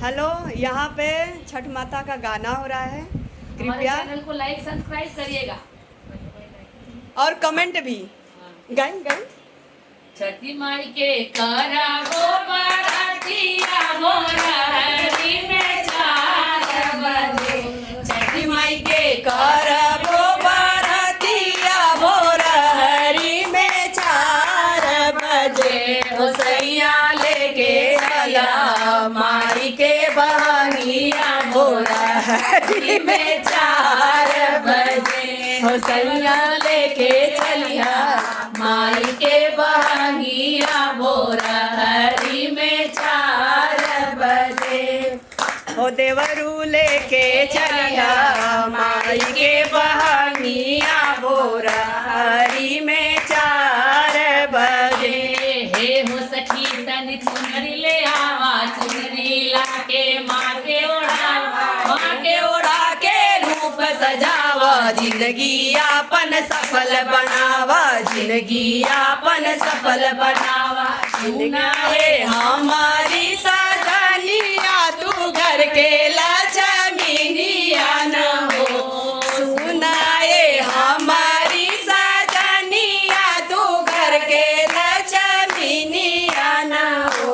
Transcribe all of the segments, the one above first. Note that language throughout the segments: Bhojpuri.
हेलो, यहाँ पे छठ माता का गाना हो रहा है। कृपया चैनल को लाइक सब्सक्राइब करिएगा और कमेंट भी। Again again. छठी माई के करावो बरातिया मोरहरी में 4 बजे। छठी माई के करबो बरतिया भोरहरी में 4 बजे। हो सैया लेके चला माई के बहनिया भोरहरी में 4 बजे। हो सैया लेके चलिया माई के बहनिया भोरहरी में 4 बजे। हो देवरू लेके चलिया माई के बहनिया भोरहरी में 4 बजे। हे हो सखी तन चुनरी ले आवा, चुनरी लाके माँ के ओढ़ा के रूप सजावा, जिंदगी आपन सफल बनावा, जिंदगी आपन सफल बनावा। सुना है हमारी सजनिया तू घर के लक्ष्मीनिया न हो। सुना है हमारी सजनिया तू घर के लक्ष्मीनिया न हो।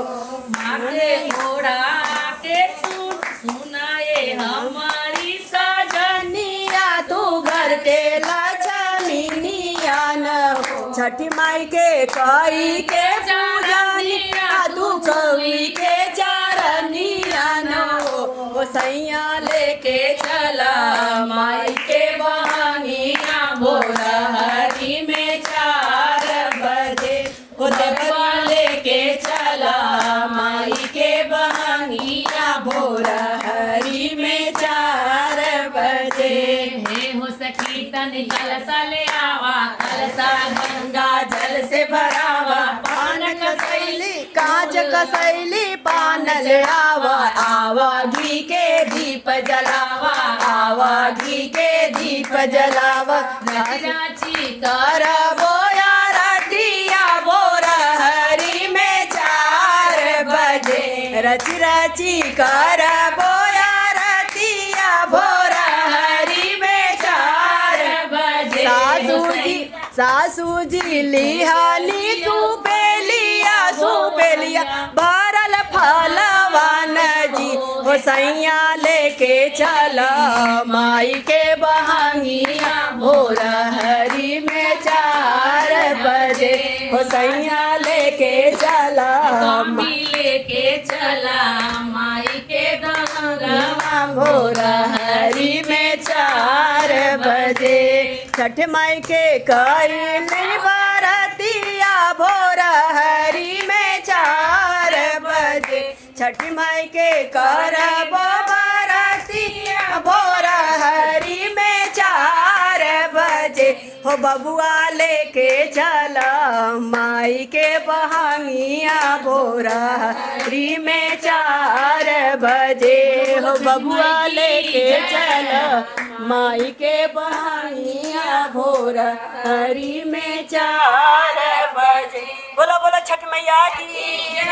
माथे ओढ़ा के सुनाए हमारी सजनिया तू घर के लक्ष्मीनिया न हो। छठी माई के कई के पूजनिया तू कवि के चरनिया न हो। वो सैया लेके चला माई के बहनिया भोरहरी में 4 बजे। वो देवरा लेके चला माई के बहनिया भोरहरी में 4 बजे। हे हो सखी तन कलसा ले आवा, कलसा गंगा जल से भरावा, पान कसैली कांच कसैली पान ले आवा। आवा घी के दीप जलावा, आवा घी के दीप जलावा। राची करबो आरतिया भोरहरी में 4 बजे। रची रची करबो आरतिया भोरहरी में 4 बजे। सासू जी लिहाली सुपेलिया भरल फलवान जी। हो सैया लेके चला माई के बहनिया भोरहरी में 4 बजे। हो सैया लेके चला लेके चला माई के गंगा भोरहरी में 4 बजे। छठ माई के कैली बरतिया भोरहरी में 4 बजे। छठ माई के करबो बरतिया भोरहरी में 4 बजे। हो बबुआ लेके चला माई के बहनिया भोरहरी में 4 बजे। हो बबुआ लेके चला माई के बहनिया भोरहरी में 4 बजे। बोलो बोलो छठ मैया की जय।